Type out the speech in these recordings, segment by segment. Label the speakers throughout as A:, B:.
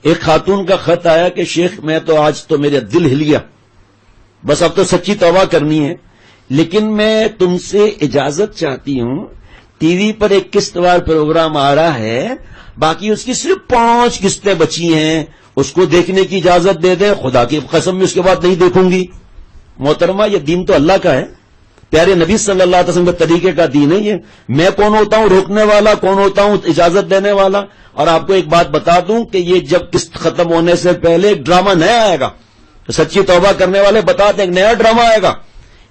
A: ایک خاتون کا خط آیا کہ شیخ میں تو آج تو میرا دل ہل گیا، بس اب تو سچی توبہ کرنی ہے، لیکن میں تم سے اجازت چاہتی ہوں، ٹی وی پر ایک قسط وار پروگرام آ رہا ہے، باقی اس کی صرف 5 قسطیں بچی ہیں، اس کو دیکھنے کی اجازت دے دیں، خدا کی قسم میں اس کے بعد نہیں دیکھوں گی۔ محترمہ یہ دین تو اللہ کا ہے، پیارے نبی صلی اللہ علیہ وسلم کے طریقے کا دین ہے یہ، میں کون ہوتا ہوں روکنے والا، کون ہوتا ہوں اجازت دینے والا؟ اور آپ کو ایک بات بتا دوں کہ یہ جب قسط ختم ہونے سے پہلے ایک ڈرامہ نیا آئے گا، تو سچی توبہ کرنے والے بتاتے ہیں ایک نیا ڈرامہ آئے گا،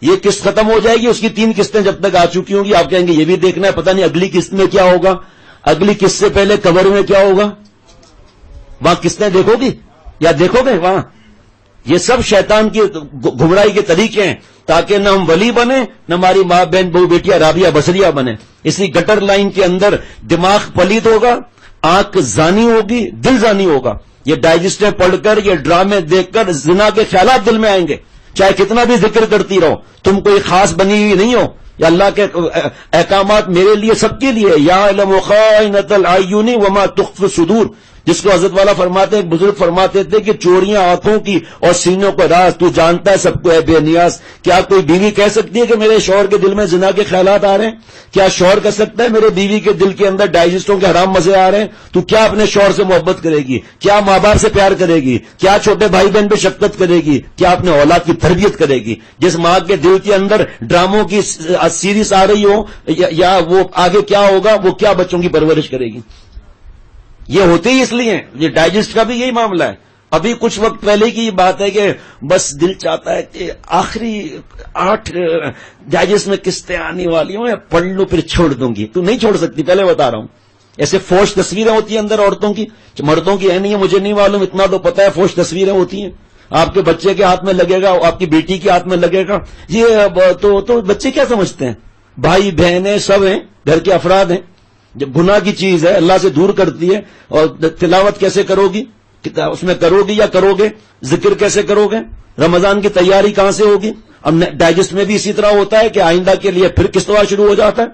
A: یہ قسط ختم ہو جائے گی، اس کی 3 قسطیں جب تک آ چکی ہوں گی آپ کہیں گے یہ بھی دیکھنا ہے، پتہ نہیں اگلی قسط میں کیا ہوگا، اگلی قسط سے پہلے کور میں کیا ہوگا، وہاں قسطیں دیکھو گی یا دیکھو گے وہاں؟ یہ سب شیطان کی گمراہی کے طریقے ہیں تاکہ نہ ہم ولی بنے نہ ہماری ماں بہن بہو بیٹیاں رابعہ بصریہ بنے۔ اسی گٹر لائن کے اندر دماغ پلید ہوگا، آنکھ زانی ہوگی، دل زانی ہوگا۔ یہ ڈائجسٹیں پڑھ کر، یہ ڈرامے دیکھ کر زنا کے خیالات دل میں آئیں گے، چاہے کتنا بھی ذکر کرتی رہو، تم کوئی خاص بنی ہوئی نہیں ہو، یا اللہ کے احکامات میرے لیے سب کے لیے، یا علم خائنۃ الاعین وما تخفی الصدور، جس کو حضرت والا فرماتے، ایک بزرگ فرماتے تھے کہ چوریاں آنکھوں کی اور سینوں کا راز تو جانتا ہے سب کو ہے بے نیاز۔ کیا کوئی بیوی کہہ سکتی ہے کہ میرے شوہر کے دل میں زنا کے خیالات آ رہے ہیں؟ کیا شوہر کہہ سکتا ہے میرے بیوی کے دل کے اندر ڈائجسٹوں کے حرام مزے آ رہے ہیں؟ تو کیا اپنے شوہر سے محبت کرے گی؟ کیا ماں باپ سے پیار کرے گی؟ کیا چھوٹے بھائی بہن پہ شفقت کرے گی؟ کیا اپنے اولاد کی تربیت کرے گی؟ جس ماں کے دل کے اندر ڈراموں کی سیریز آ رہی ہو یا وہ آگے کیا ہوگا، وہ کیا بچوں کی پرورش کرے گی؟ یہ ہوتے ہی اس لیے، یہ ڈائجسٹ کا بھی یہی معاملہ ہے۔ ابھی کچھ وقت پہلے کی بات ہے کہ بس دل چاہتا ہے کہ آخری 8 ڈائجسٹ میں قسطیں آنے والی ہوں، پڑھ لوں پھر چھوڑ دوں گی۔ تو نہیں چھوڑ سکتی، پہلے بتا رہا ہوں۔ ایسے فوش تصویریں ہوتی ہیں اندر عورتوں کی، مردوں کی ہے نہیں ہے مجھے نہیں معلوم، اتنا تو پتہ ہے فوش تصویریں ہوتی ہیں۔ آپ کے بچے کے ہاتھ میں لگے گا، آپ کی بیٹی کے ہاتھ میں لگے گا، یہ تو بچے کیا سمجھتے ہیں؟ بھائی بہنیں سب ہیں، گھر کے افراد ہیں۔ جب گناہ کی چیز ہے، اللہ سے دور کرتی ہے، اور تلاوت کیسے کرو گی؟ اس میں کرو گی یا کرو گے؟ ذکر کیسے کرو گے؟ رمضان کی تیاری کہاں سے ہوگی؟ اب ڈائجسٹ میں بھی اسی طرح ہوتا ہے کہ آئندہ کے لیے پھر قسطوار شروع ہو جاتا ہے،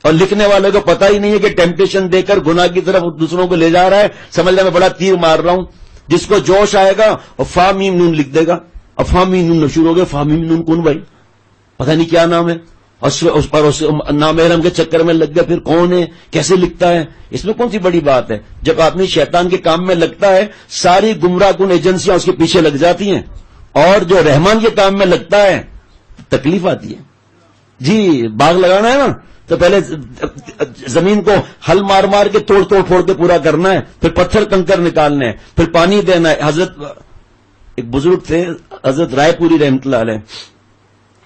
A: اور لکھنے والے کو پتہ ہی نہیں ہے کہ ٹیمپٹیشن دے کر گناہ کی طرف دوسروں کو لے جا رہا ہے، سمجھ میں بڑا تیر مار رہا ہوں۔ جس کو جوش آئے گا اور فا میم نون لکھ دے گا، اب فا میم نون شروع ہو گئے، فا میم نون کون بھائی؟ پتہ نہیں کیا نام ہے، اس پر نامحرم کے چکر میں لگ گیا، پھر کون ہے، کیسے لکھتا ہے؟ اس میں کون سی بڑی بات ہے؟ جب آدمی شیطان کے کام میں لگتا ہے، ساری گمراہ کن ایجنسیاں اس کے پیچھے لگ جاتی ہیں، اور جو رحمان کے کام میں لگتا ہے تکلیف آتی ہے۔ جی باغ لگانا ہے نا، تو پہلے زمین کو ہل مار مار کے توڑ پھوڑ کے پورا کرنا ہے، پھر پتھر کنکر نکالنے ہیں، پھر پانی دینا ہے۔ حضرت ایک بزرگ تھے حضرت رائے پوری رحمۃ اللہ علیہ،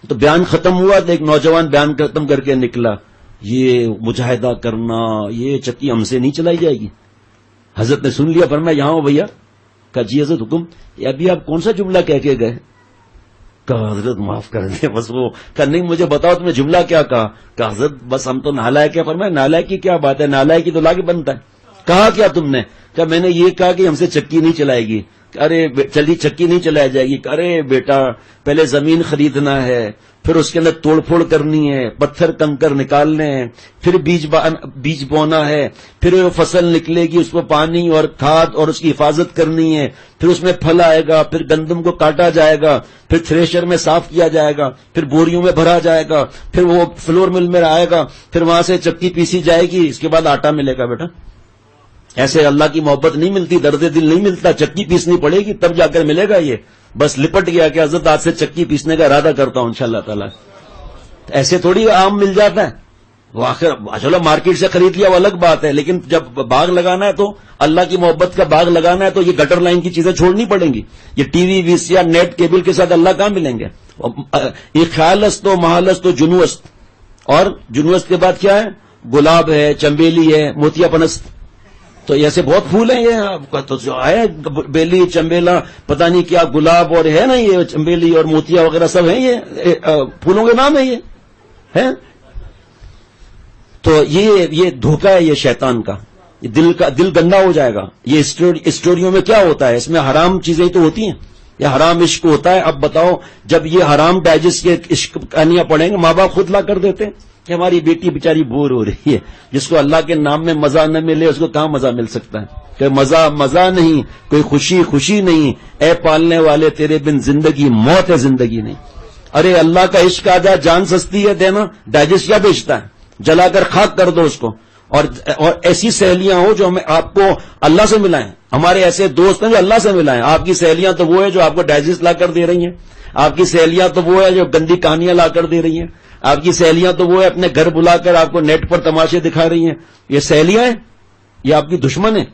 A: تو بیان ختم ہوا تو ایک نوجوان بیان ختم کر کے نکلا، یہ مجاہدہ کرنا، یہ چکی ہم سے نہیں چلائی جائے گی۔ حضرت نے سن لیا، فرمایا یہاں ہو بھیا؟ کہا جی حضرت حکم۔ ابھی آپ کون سا جملہ کہہ کے گئے؟ کہا حضرت معاف کر دیں بس وہ، کہا نہیں مجھے بتاؤ تم نے جملہ کیا کہا؟ کہا حضرت بس ہم تو نالائق ہے۔ فرمایا نالائق کی کیا بات ہے، نالائق کی تو لاگے بنتا ہے۔ کہا کیا تم نے؟ کہا میں نے یہ کہا کہ ہم سے چکی نہیں چلائے گی۔ ارے چلی چکی نہیں چلائی جائے گی؟ ارے بیٹا پہلے زمین خریدنا ہے، پھر اس کے اندر توڑ پھوڑ کرنی ہے، پتھر کنکر نکالنے ہیں، پھر بیج بونا ہے، پھر فصل نکلے گی، اس کو پانی اور کھاد اور اس کی حفاظت کرنی ہے، پھر اس میں پھل آئے گا، پھر گندم کو کاٹا جائے گا، پھر تھریشر میں صاف کیا جائے گا، پھر بوریوں میں بھرا جائے گا، پھر وہ فلور مل میں آئے گا، پھر وہاں سے چکی پیسی جائے گی، اس کے بعد آٹا ملے گا۔ بیٹا ایسے اللہ کی محبت نہیں ملتی، درد دل نہیں ملتا، چکی پیسنی پڑے گی تب جا کر ملے گا۔ یہ بس لپٹ گیا کہ حضرت آج سے چکی پیسنے کا ارادہ کرتا ہوں انشاءاللہ تعالی۔ ایسے تھوڑی آم مل جاتا ہے، وہ آخر چلو مارکیٹ سے خرید لیا وہ الگ بات ہے، لیکن جب باغ لگانا ہے تو اللہ کی محبت کا باغ لگانا ہے تو یہ گٹر لائن کی چیزیں چھوڑنی پڑیں گی۔ یہ ٹی وی وی سی آر نیٹ کیبل کے ساتھ اللہ کہاں ملیں گے؟ یہ خیالست و محالست و جنوست، اور جنوست کے بعد کیا ہے؟ گلاب ہے، چنبیلی ہے، موتیا پنست، تو ایسے بہت پھول ہیں۔ یہ آپ کا تو جو ہے بیلی چمبیلا پتہ نہیں کیا گلاب اور ہے نا، یہ چمبیلی اور موتیا وغیرہ سب ہیں، یہ پھولوں کے نام ہے یہ ہے۔ تو یہ دھوکہ ہے یہ شیطان کا، یہ دل گندا ہو جائے گا۔ یہ اسٹوریوں میں کیا ہوتا ہے؟ اس میں حرام چیزیں تو ہوتی ہیں، یہ حرام عشق ہوتا ہے۔ اب بتاؤ جب یہ حرام ڈائجسٹ کے عشق کہانیاں پڑھیں گے، ماں باپ خود لا کر دیتے ہیں کہ ہماری بیٹی بیچاری بور ہو رہی ہے. جس کو اللہ کے نام میں مزہ نہ ملے اس کو کہاں مزہ مل سکتا ہے؟ کہ مزہ نہیں، کوئی خوشی نہیں. اے پالنے والے تیرے بن زندگی موت ہے، زندگی نہیں. ارے اللہ کا عشق آ جائے، جان سستی ہے دینا. ڈائجسٹ کیا بیچتا ہے؟ جلا کر خاک کر دو اس کو. اور ایسی سہیلیاں ہو جو ہمیں آپ کو اللہ سے ملائیں. ہمارے ایسے دوست ہیں جو اللہ سے ملائیں. آپ کی سہیلیاں تو وہ ہے جو آپ کو ڈائجسٹ لا کر دے رہی ہیں. آپ کی سہیلیاں تو وہ ہے جو گندی کہانیاں لا کر دے رہی ہیں. آپ کی سہیلیاں تو وہ ہے اپنے گھر بلا کر آپ کو نیٹ پر تماشے دکھا رہی ہیں. یہ سہیلیاں ہیں؟ یہ آپ کی دشمن ہیں.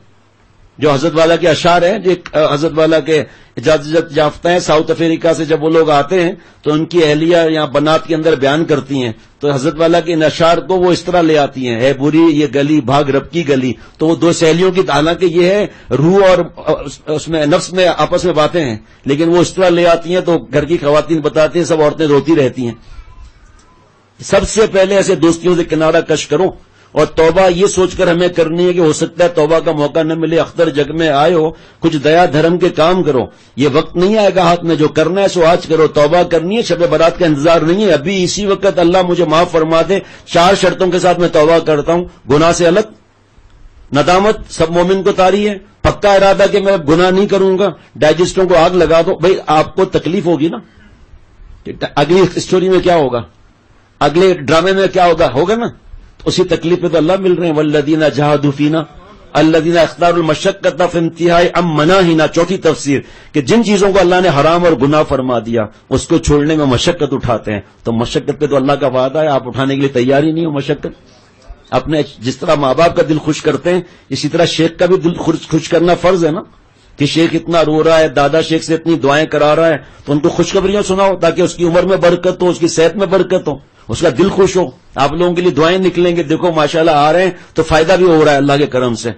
A: جو حضرت والا کے اشعار ہیں، جو حضرت والا کے اجازت یافتہ ہیں، ساؤتھ افریقہ سے جب وہ لوگ آتے ہیں تو ان کی اہلیہ یہاں بنات کے اندر بیان کرتی ہیں تو حضرت والا کے ان اشعار کو وہ اس طرح لے آتی ہیں، اے بری یہ گلی بھاگ رب کی گلی. تو وہ دو سہیلیوں کی، حالانکہ یہ ہے روح اور اس میں نفس میں آپس میں باتیں ہیں، لیکن وہ اس طرح لے آتی ہیں تو گھر کی خواتین بتاتی ہیں سب عورتیں روتی رہتی ہیں. سب سے پہلے ایسے دوستیوں سے کنارہ کش کرو. اور توبہ یہ سوچ کر ہمیں کرنی ہے کہ ہو سکتا ہے توبہ کا موقع نہ ملے، اختر جگ میں آئے ہو، کچھ دیا دھرم کے کام کرو. یہ وقت نہیں آئے گا ہاتھ میں، جو کرنا ہے سو آج کرو. توبہ کرنی ہے، شب برات کا انتظار نہیں ہے. ابھی اسی وقت اللہ مجھے معاف فرما دے. 4 شرطوں کے ساتھ میں توبہ کرتا ہوں. گناہ سے الگ، ندامت سب مومن کو طاری ہے، پکا ارادہ کہ میں گناہ نہیں کروں گا. ڈائجسٹوں کو آگ لگا دو. بھئی آپ کو تکلیف ہوگی نا، اگلی اسٹوری میں کیا ہوگا، اگلے ڈرامے میں کیا ہوگا نا. اسی تکلیف پہ تو اللہ مل رہے ہیں. والذین جاہدوا فینا الذین اختاروا المشقۃ فی انتہاء مناہینا. چوتھی تفسیر کہ جن چیزوں کو اللہ نے حرام اور گناہ فرما دیا اس کو چھوڑنے میں مشقت اٹھاتے ہیں. تو مشقت پہ تو اللہ کا وعدہ ہے، آپ اٹھانے کے لیے تیار ہی نہیں ہو مشقت. اپنے جس طرح ماں باپ کا دل خوش کرتے ہیں اسی طرح شیخ کا بھی دل خوش کرنا فرض ہے نا. کہ شیخ اتنا رو رہا ہے، دادا شیخ سے اتنی دعائیں کرا رہا ہے تو ان کو خوشخبریاں سناؤ تاکہ اس کی عمر میں برکت ہو، اس کی صحت میں برکت ہو، اس کا دل خوش ہو. آپ لوگوں کے لیے دعائیں نکلیں گے، دیکھو ماشاءاللہ آ رہے ہیں تو فائدہ بھی ہو رہا ہے اللہ کے کرم سے.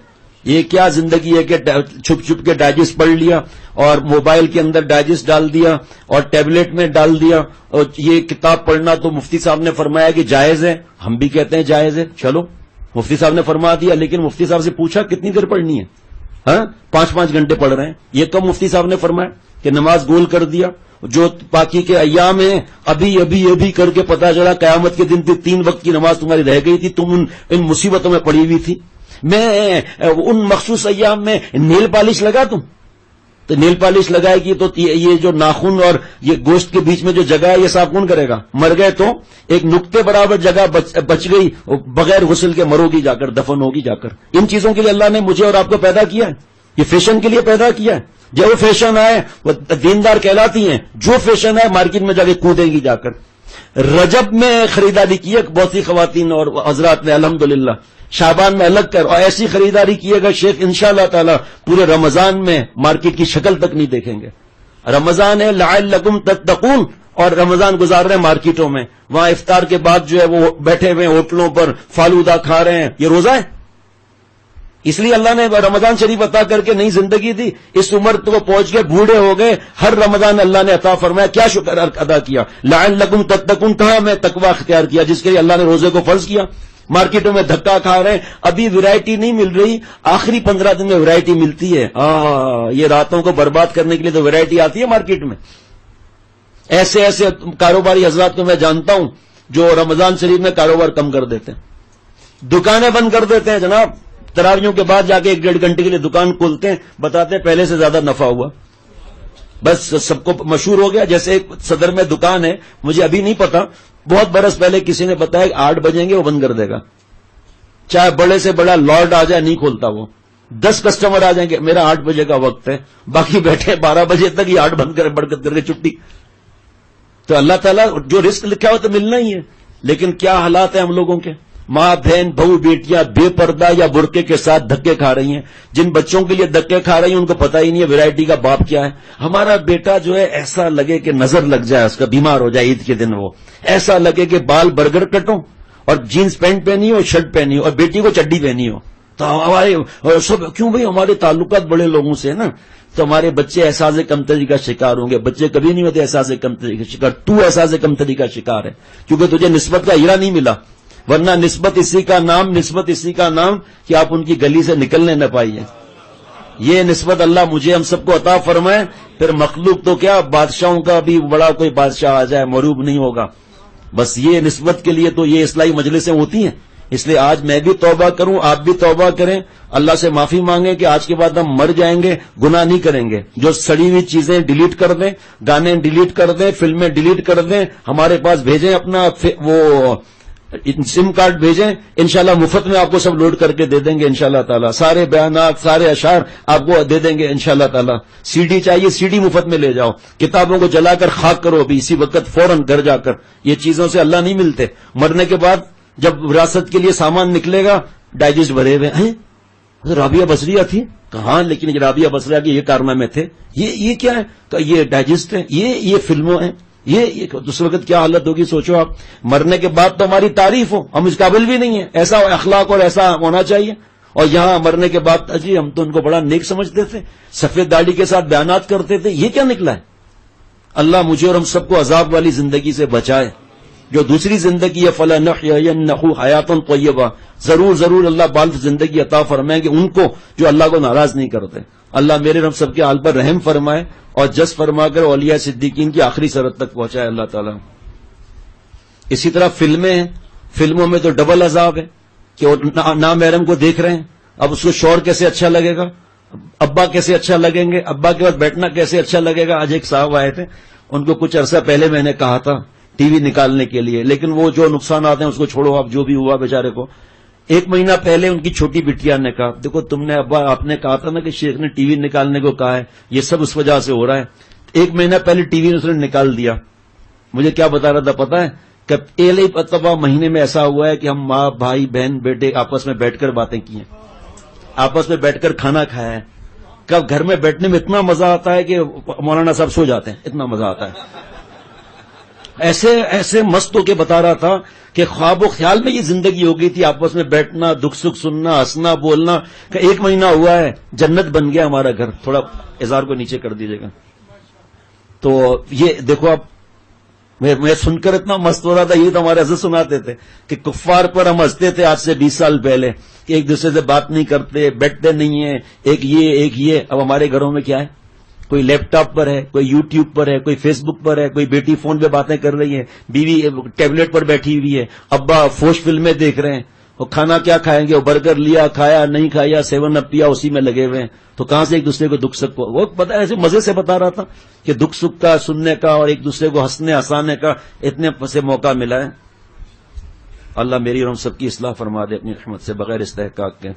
A: یہ کیا زندگی ہے کہ چھپ کے ڈائجسٹ پڑھ لیا اور موبائل کے اندر ڈائجسٹ ڈال دیا اور ٹیبلٹ میں ڈال دیا. اور یہ کتاب پڑھنا تو مفتی صاحب نے فرمایا کہ جائز ہے، ہم بھی کہتے ہیں جائز ہے. چلو مفتی صاحب نے فرما دیا، لیکن مفتی صاحب سے پوچھا کتنی دیر پڑھنی ہے؟ 5 گھنٹے پڑھ رہے ہیں. یہ کب مفتی صاحب نے فرمایا کہ نماز گول کر دیا. جو باقی کے ایام ہیں ابھی کر کے پتا چلا قیامت کے دن 3 وقت کی نماز تمہاری رہ گئی تھی، تم ان مصیبتوں میں پڑی ہوئی تھی. میں ان مخصوص ایام میں نیل پالش لگا دوں تو نیل پالش لگائے گی تو یہ جو ناخن اور یہ گوشت کے بیچ میں جو جگہ ہے یہ صاف کون کرے گا؟ مر گئے تو ایک نقطے برابر جگہ بچ گئی، بغیر غسل کے مروگی جا کر، دفن ہوگی جا کر. ان چیزوں کے لیے اللہ نے مجھے اور آپ کو پیدا کیا ہے. یہ فیشن کے لیے پیدا کیا ہے. جو فیشن آئے وہ دیندار کہلاتی ہیں، جو فیشن ہے مارکیٹ میں جا کے کودیں گی جا کر. رجب میں خریداری کی ہے بہت سی خواتین اور حضرات نے الحمدللہ. شعبان میں الگ کر اور ایسی خریداری کیے گا شیخ انشاءاللہ تعالی پورے رمضان میں مارکیٹ کی شکل تک نہیں دیکھیں گے. رمضان ہے لعلکم تتقون اور رمضان گزار رہے ہیں مارکیٹوں میں، وہاں افطار کے بعد جو ہے وہ بیٹھے ہوئے ہوٹلوں پر فالودہ کھا رہے ہیں. یہ روزہ ہے؟ اس لیے اللہ نے رمضان شریف عطا کر کے نئی زندگی دی. اس عمر تو پہنچ گئے، بوڑھے ہو گئے، ہر رمضان اللہ نے عطا فرمایا. کیا شکر ادا کیا؟ لعلکم تتقون، کہاں میں تقوی اختیار کیا جس کے لیے اللہ نے روزے کو فرض کیا. مارکیٹوں میں دھکا کھا رہے ہیں، ابھی ویرائٹی نہیں مل رہی، آخری 15 دن میں ویرائٹی ملتی ہے. یہ راتوں کو برباد کرنے کے لیے تو ویرائٹی آتی ہے مارکیٹ میں. ایسے کاروباری حضرات کو میں جانتا ہوں جو رمضان شریف میں کاروبار کم کر دیتے ہیں، دکانیں بند کر دیتے ہیں. جناب تراویحوں کے بعد جا کے 1-1.5 گھنٹے کے لیے دکان کھولتے ہیں، بتاتے ہیں پہلے سے زیادہ نفع ہوا. بس سب کو مشہور ہو گیا. جیسے ایک صدر میں دکان ہے، مجھے ابھی نہیں پتا، بہت برس پہلے کسی نے بتایا کہ 8 بجیں گے وہ بند کر دے گا. چاہے بڑے سے بڑا لارڈ آ جائے نہیں کھولتا وہ. 10 کسٹمر آ جائیں گے، میرا 8 بجے کا وقت ہے، باقی بیٹھے 12 بجے تک یہ 8 بند کر برکت کر کے چھٹی. تو اللہ تعالیٰ جو رزق لکھا ہو تو ملنا ہی ہے. لیکن کیا حالات ہیں ہم لوگوں کے؟ ماں بہن بہو بیٹیاں بے پردہ یا برقعے کے ساتھ دھکے کھا رہی ہیں. جن بچوں کے لیے دھکے کھا رہی ہیں ان کو پتہ ہی نہیں ہے ویرائٹی کا باپ کیا ہے. ہمارا بیٹا جو ہے ایسا لگے کہ نظر لگ جائے اس کا، بیمار ہو جائے عید کے دن، وہ ایسا لگے کہ بال برگر کٹو اور جینز پینٹ پہنی ہو، شرٹ پہنی ہو اور بیٹی کو چڈی پہنی ہو. تو ہمارے سب کیوں بھائی ہمارے تعلقات بڑے لوگوں سے ہیں نا، تو ہمارے بچے احساس کمتری کا شکار ہوں گے. بچے کبھی نہیں ہوتے احساس کمتری کا شکار. تو احساس کمتری کا شکار ہے کیونکہ تجھے نسبت کا ہیرا نہیں ملا، ورنہ نسبت اسی کا نام کہ آپ ان کی گلی سے نکلنے نہ پائیے. یہ نسبت اللہ مجھے ہم سب کو عطا فرمائے. پھر مخلوق تو کیا، بادشاہوں کا بھی بڑا کوئی بادشاہ آ جائے مغلوب نہیں ہوگا. بس یہ نسبت کے لیے تو یہ اصلاحی مجلسیں ہوتی ہیں. اس لیے آج میں بھی توبہ کروں، آپ بھی توبہ کریں، اللہ سے معافی مانگیں کہ آج کے بعد ہم مر جائیں گے، گناہ نہیں کریں گے. جو سڑی ہوئی چیزیں ڈیلیٹ کر دیں، گانے ڈیلیٹ کر دیں، فلمیں ڈیلیٹ کر دیں، ہمارے پاس بھیجیں اپنا وہ سم کارڈ بھیجیں، انشاءاللہ مفت میں آپ کو سب لوڈ کر کے دے دیں گے انشاءاللہ تعالی. سارے بیانات، سارے اشعار آپ کو دے دیں گے انشاءاللہ تعالی. سی ڈی چاہیے سی ڈی مفت میں لے جاؤ. کتابوں کو جلا کر خاک کرو ابھی اسی وقت فوراً گھر جا کر. یہ چیزوں سے اللہ نہیں ملتے. مرنے کے بعد جب وراثت کے لیے سامان نکلے گا ڈائجسٹ بھرے ہوئے ہیں. رابعہ بصریہ تھی کہاں، لیکن رابعہ بصریہ کے یہ کارنامے تھے. یہ کیا ہے کہ یہ ڈائجسٹ ہے، یہ فلموں ہیں. یہ اس وقت کیا حالت ہوگی سوچو آپ. مرنے کے بعد تو ہماری تعریف ہو، ہم اس قابل بھی نہیں ہیں. ایسا اخلاق اور ایسا ہونا چاہیے. اور یہاں مرنے کے بعد جی ہم تو ان کو بڑا نیک سمجھتے تھے، سفید داڑھی کے ساتھ بیانات کرتے تھے. یہ کیا نکلا ہے؟ اللہ مجھے اور ہم سب کو عذاب والی زندگی سے بچائے. جو دوسری زندگی ہے فَلَنُحْيِيَنَّهُ حَيَاةً طَيِّبَةً، ضرور اللہ بالف زندگی عطا فرمائیں گے ان کو جو اللہ کو ناراض نہیں کرتے. اللہ میرے ہم سب کے حال پر رحم فرمائے اور جس فرما کر اولیاء صدیقین کی آخری سرحد تک پہنچائے اللہ تعالیٰ. اسی طرح فلمیں ہیں، فلموں میں تو ڈبل عذاب ہے کہ نامحرم کو دیکھ رہے ہیں. اب اس کو شوہر کیسے اچھا لگے گا، ابا کیسے اچھا لگیں گے، ابا کے بعد بیٹھنا کیسے اچھا لگے گا. آج ایک صاحب آئے تھے، ان کو کچھ عرصہ پہلے میں نے کہا تھا ٹی وی نکالنے کے لیے، لیکن وہ جو نقصانات ہیں اس کو چھوڑو آپ، جو بھی ہوا بیچارے کو. 1 مہینہ پہلے ان کی چھوٹی بٹیا نے کہا دیکھو تم نے ابا آپ نے کہا تھا نا کہ شیخ نے ٹی وی نکالنے کو کہا ہے، یہ سب اس وجہ سے ہو رہا ہے. 1 مہینہ پہلے ٹی وی اس نے نکال دیا. مجھے کیا بتا رہا تھا پتا ہے کہ پہلے مرتبہ مہینے میں ایسا ہوا ہے کہ ہم ماں بھائی بہن بیٹے آپس میں بیٹھ کر باتیں کی ہیں، آپس میں بیٹھ کر کھانا کھایا ہے. کب گھر میں بیٹھنے میں اتنا مزہ آتا ہے کہ مولانا صاحب سو جاتے ہیں، اتنا مزہ آتا ہے. ایسے مست ہو کے بتا رہا تھا کہ خواب و خیال میں یہ زندگی ہو گئی تھی، آپس میں بیٹھنا، دکھ سکھ سننا، ہنسنا بولنا. کہ 1 مہینہ ہوا ہے جنت بن گیا ہمارا گھر. تھوڑا اظہار کو نیچے کر دیجیے گا. تو یہ دیکھو آپ، میں سن کر اتنا مست ہو رہا تھا. یہ تو ہمارے حضرت سناتے تھے کہ کفار پر ہم ہنستے تھے آج سے 20 سال پہلے کہ ایک دوسرے سے بات نہیں کرتے، بیٹھتے نہیں ہیں، ایک یہ. اب ہمارے گھروں میں کیا ہے، کوئی لیپ ٹاپ پر ہے، کوئی یوٹیوب پر ہے، کوئی فیس بک پر ہے، کوئی بیٹی فون پہ باتیں کر رہی ہے، بیوی ٹیبلٹ پر بیٹھی ہوئی ہے، ابا فوش فلمیں دیکھ رہے ہیں. اور کھانا کیا کھائیں گے، وہ برگر لیا، کھایا نہیں کھایا، 7 اپ پیا، اسی میں لگے ہوئے ہیں. تو کہاں سے ایک دوسرے کو دکھ سکھ وہ پتا ایسے مزے سے بتا رہا تھا کہ دکھ سکھ کا سننے کا اور ایک دوسرے کو ہنسنے ہنسانے کا اتنے سے موقع ملا ہے. اللہ میری اور ہم سب کی اصلاح فرما دے اپنی رحمت سے بغیر استحقاق کے.